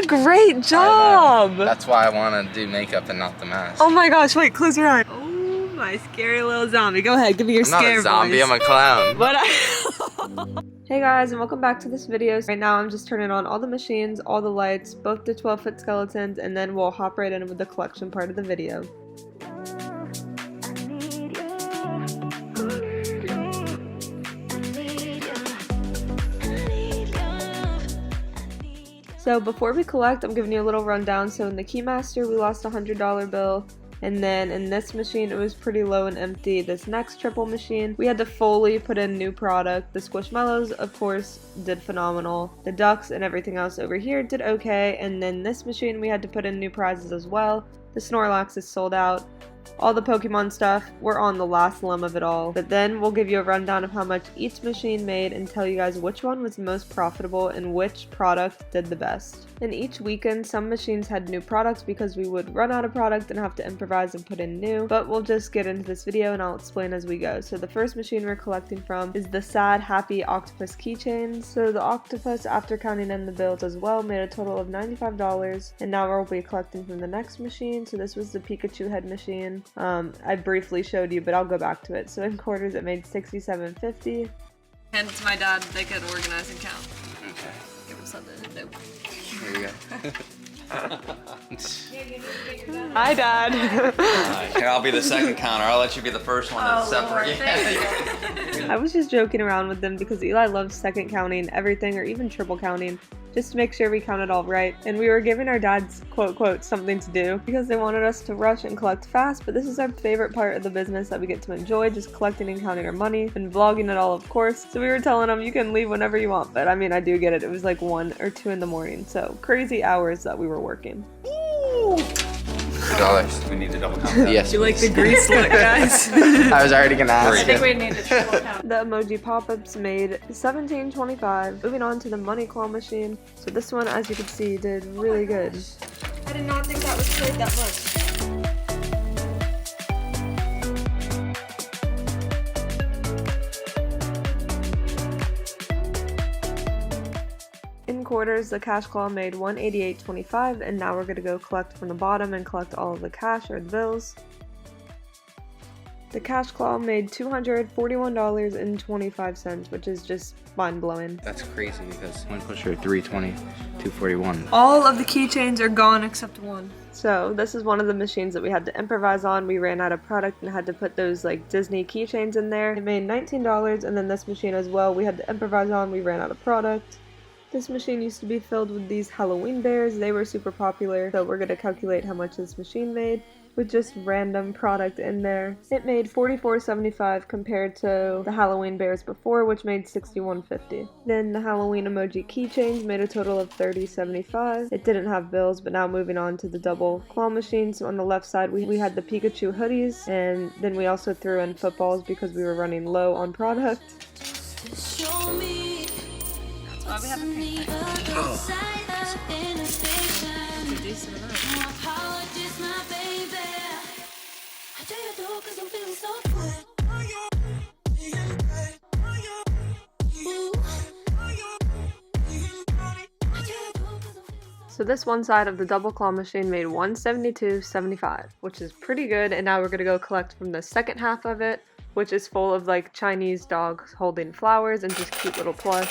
a great job! That's why I want to do makeup and not the mask. Oh my gosh, wait, close your eye. Oh my scary little zombie. Go ahead, give me your scare voice. I'm not a zombie, I'm a clown. But Hey guys, and welcome back to this video. Right now I'm just turning on all the machines, all the lights, both the 12-foot skeletons, and then we'll hop right in with the collection part of the video. So before we collect, I'm giving you a little rundown. So in the Keymaster, we lost a $100 bill. And then in this machine, it was pretty low and empty. This next triple machine, we had to fully put in new product. The Squishmallows, of course, did phenomenal. The ducks and everything else over here did okay. And then this machine, we had to put in new prizes as well. The Snorlax is sold out. All the Pokemon stuff, we're on the last limb of it all. But then we'll give you a rundown of how much each machine made and tell you guys which one was the most profitable and which product did the best. And each weekend, some machines had new products because we would run out of product and have to improvise and put in new. But we'll just get into this video and I'll explain as we go. So the first machine we're collecting from is the Sad Happy Octopus keychains. So the octopus, after counting in the bills as well, made a total of $95. And now we'll be collecting from the next machine. So this was the Pikachu head machine. I briefly showed you, but I'll go back to it. So in quarters, it made $67.50. Hand it to my dad, they could organize and count. Okay. Give him something to do. Here we go. Hi, Dad. Here, I'll be the second counter. I'll let you be the first one to separate. I was just joking around with them because Eli loves second counting everything or even triple counting, just to make sure we count it all right. And we were giving our dads, quote, quote, something to do because they wanted us to rush and collect fast, but this is our favorite part of the business that we get to enjoy, just collecting and counting our money and vlogging it all, of course. So we were telling them, you can leave whenever you want, but I mean, I do get it. It was like 1 or 2 in the morning, so crazy hours that we were working. $2. We need to double count that. Yes. You like the grease look, guys? I was already gonna ask. I think we need to triple count. The emoji pop-ups made $17.25. Moving on to the money claw machine. So this one, as you can see, did really good. I did not think that was played that much. In quarters, the cash claw made $188.25, and now we're going to go collect from the bottom and collect all of the cash or the bills. The cash claw made $241.25, which is just mind-blowing. That's crazy because one pusher 320, 241. All of the keychains are gone except one. So this is one of the machines that we had to improvise on. We ran out of product and had to put those like Disney keychains in there. It made $19, and then this machine as well we had to improvise on. We ran out of product. This machine used to be filled with these Halloween bears. They were super popular, so we're going to calculate how much this machine made with just random product in there. It made $44.75 compared to the Halloween bears before, which made $61.50. Then the Halloween emoji keychains made a total of $30.75. It didn't have bills, but now moving on to the double claw machine. So on the left side, we had the Pikachu hoodies, and then we also threw in footballs because we were running low on product. Why we have a pink It's a decent amount. So this one side of the double claw machine made $172.75, which is pretty good, and now we're gonna go collect from the second half of it, which is full of like Chinese dogs holding flowers and just cute little plush.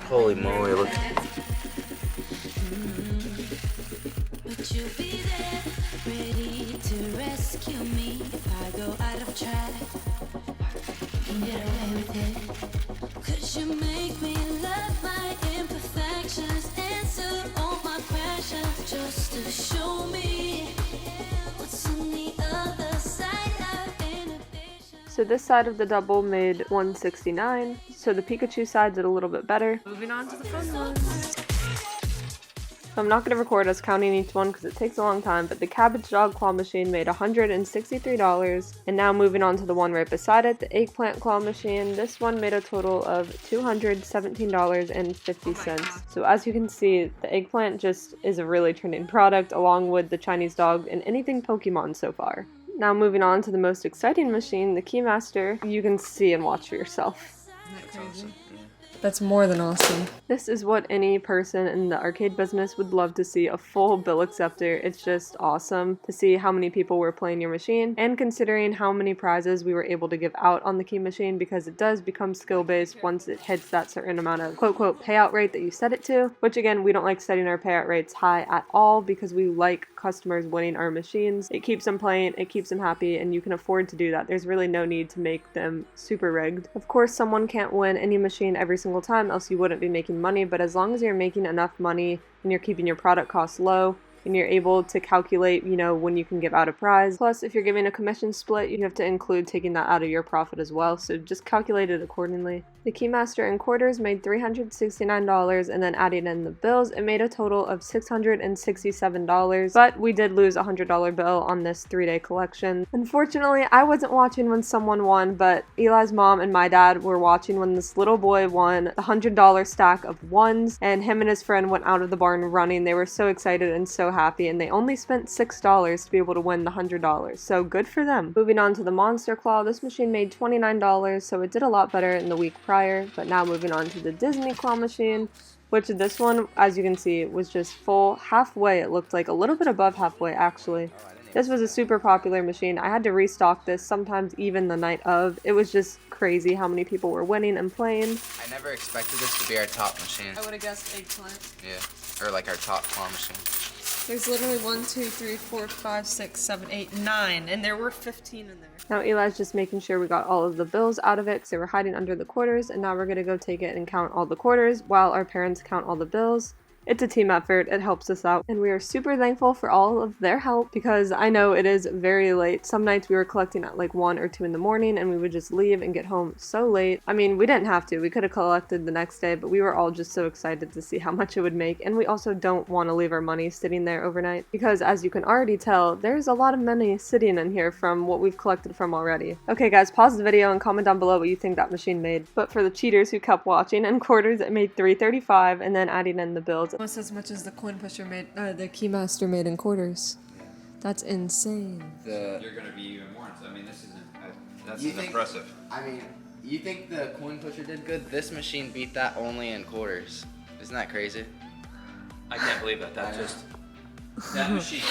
Holy moly, look. Would you be there, ready to rescue me if I go out of track? Can get away with it. Could you make me love my imperfections, answer all my questions, just to show me what's on the other side of inhibition? So this side of the double made $169. So the Pikachu side did a little bit better. Moving on to the fun one. So I'm not going to record us counting each one because it takes a long time, but the Cabbage Dog Claw Machine made $163. And now moving on to the one right beside it, the Eggplant Claw Machine. This one made a total of $217.50. So as you can see, the eggplant just is a really trending product along with the Chinese dog and anything Pokemon so far. Now moving on to the most exciting machine, the Keymaster. You can see and watch for yourself. Isn't that crazy? That's more than awesome. This is what any person in the arcade business would love to see, a full bill acceptor. It's just awesome to see how many people were playing your machine, and considering how many prizes we were able to give out on the key machine, because it does become skill based once it hits that certain amount of quote payout rate that you set it to, which again, we don't like setting our payout rates high at all because we like customers winning our machines. It keeps them playing, it keeps them happy, and you can afford to do that. There's really no need to make them super rigged. Of course, someone can't win any machine every single time, else you wouldn't be making money, but as long as you're making enough money and you're keeping your product costs low, and you're able to calculate, you know, when you can give out a prize. Plus, if you're giving a commission split, you have to include taking that out of your profit as well, so just calculate it accordingly. The Keymaster in quarters made $369, and then adding in the bills, it made a total of $667, but we did lose a $100 bill on this 3-day collection. Unfortunately, I wasn't watching when someone won, but Eli's mom and my dad were watching when this little boy won the $100 stack of ones, and him and his friend went out of the barn running. They were so excited and so happy, and they only spent $6 to be able to win the $100, so good for them. Moving on to the Monster Claw, this machine made $29, so it did a lot better in the week prior. But now moving on to the Disney claw machine, which this one, as you can see, was just full halfway. It looked like a little bit above halfway actually. This was a super popular machine. I had to restock this sometimes even the night of. It was just crazy how many people were winning and playing. I never expected this to be our top machine. I would have guessed eggplant. Yeah, or like our top claw machine. There's literally 1, 2, 3, 4, 5, 6, 7, 8, 9, and there were 15 in there. Now Eli's just making sure we got all of the bills out of it because they were hiding under the quarters, and now we're going to go take it and count all the quarters while our parents count all the bills. It's a team effort, it helps us out, and we are super thankful for all of their help because I know it is very late. Some nights we were collecting at like 1 or 2 in the morning and we would just leave and get home so late. I mean, we didn't have to, we could have collected the next day, but we were all just so excited to see how much it would make, and we also don't want to leave our money sitting there overnight because, as you can already tell, there's a lot of money sitting in here from what we've collected from already. Okay guys, pause the video and comment down below what you think that machine made. But for the cheaters who kept watching, in quarters it made $3.35, and then adding in the bills, Almost as much as the coin pusher made, the Keymaster made in quarters. That's insane. You're gonna be even more. I mean, this isn't. That's You think- impressive. I mean, you think the coin pusher did good? This machine beat that only in quarters. Isn't that crazy? I can't believe that. That just that machine.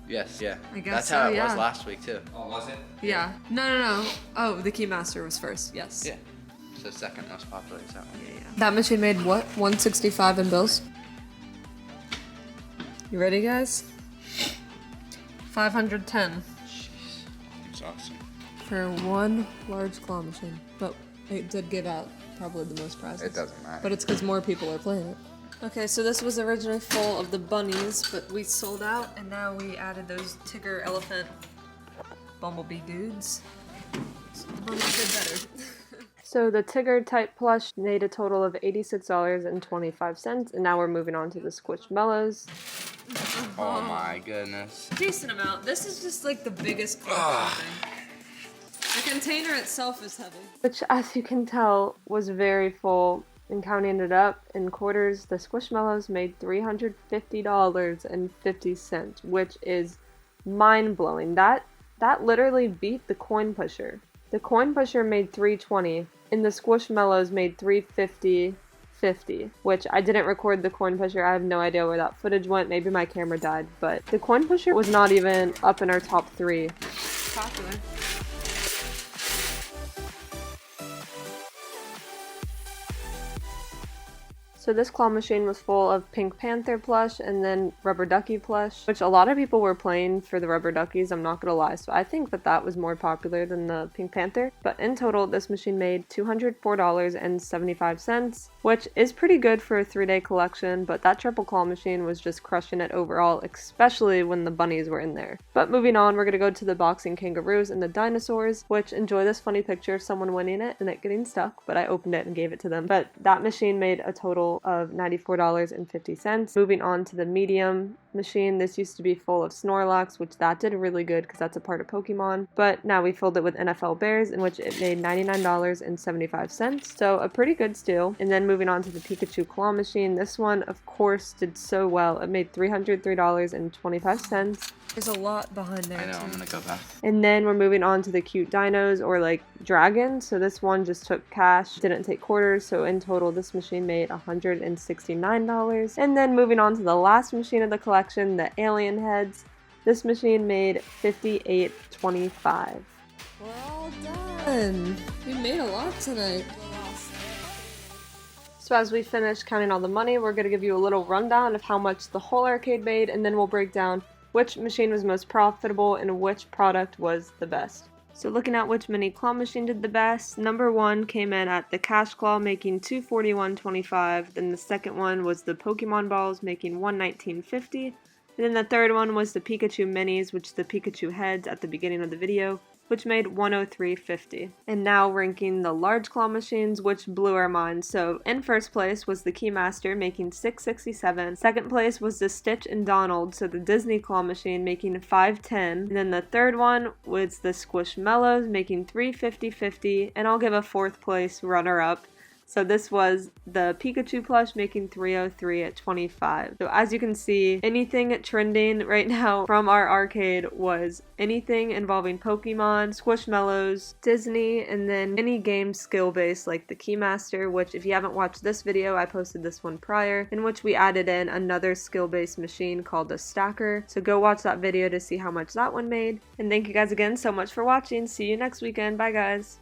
Yes, yeah. I guess That's so, how it yeah. was last week too. Oh, was it? Yeah. No. Oh, the Keymaster was first. Yes. Yeah. So second most popular is that one. Yeah. That machine made what? 165 in bills. You ready, guys? 510 It's awesome. for one large claw machine, but it did give out probably the most prizes. It doesn't matter. But it's because more people are playing it. Okay, so this was originally full of the bunnies, but we sold out, and now we added those Tigger, Elephant, Bumblebee dudes. So the bunnies did better. So the Tigger type plush made a total of $86.25, and now we're moving on to the Squishmallows. Oh my goodness. Decent amount. This is just like the biggest collection thing. The container itself is heavy. Which, as you can tell, was very full. And counting it up in quarters, the Squishmallows made $350.50, which is mind-blowing. That literally beat the coin pusher. The coin pusher made $320, and the Squishmallows made $350.50, which I didn't record the coin pusher. I have no idea where that footage went. Maybe my camera died, but the coin pusher was not even up in our top 3. Popular. So this claw machine was full of Pink Panther plush and then Rubber Ducky plush, which a lot of people were playing for the Rubber Duckies, I'm not gonna lie, so I think that was more popular than the Pink Panther. But in total, this machine made $204.75, which is pretty good for a 3-day collection, but that triple claw machine was just crushing it overall, especially when the bunnies were in there. But moving on, we're gonna go to the boxing kangaroos and the dinosaurs, which enjoy this funny picture of someone winning it and it getting stuck, but I opened it and gave it to them. But that machine made a total of $94.50. Moving on to the medium machine. This used to be full of Snorlax, which that did really good because that's a part of Pokemon. But now we filled it with NFL Bears, in which it made $99.75. So a pretty good steal. And then moving on to the Pikachu claw machine. This one, of course, did so well. It made $303.25. There's a lot behind there. I know, too. I'm gonna go back. And then we're moving on to the cute dinos, or like dragons. So this one just took cash, didn't take quarters. So in total, this machine made $169. And then moving on to the last machine of the collection, the alien heads. This machine made $58.25. We're all done. We made a lot tonight. So as we finish counting all the money, we're going to give you a little rundown of how much the whole arcade made, and then we'll break down which machine was most profitable and which product was the best. So looking at which mini claw machine did the best, number 1 came in at the cash claw, making $241.25. Then the second one was the Pokemon balls, making $119.50. And then the third one was the Pikachu minis, which is the Pikachu heads at the beginning of the video, which made $103.50. And now ranking the large claw machines, which blew our minds. So in first place was the Keymaster, making $667. Second place was the Stitch and Donald, so the Disney claw machine, making $510. And then the third one was the Squishmallows, making $350.50. And I'll give a fourth place runner-up. So this was the Pikachu plush, making $303 at 25. So as you can see, anything trending right now from our arcade was anything involving Pokemon, Squishmallows, Disney, and then any game skill-based like the Keymaster, which if you haven't watched this video, I posted this one prior, in which we added in another skill-based machine called a stacker. So go watch that video to see how much that one made. And thank you guys again so much for watching. See you next weekend. Bye guys.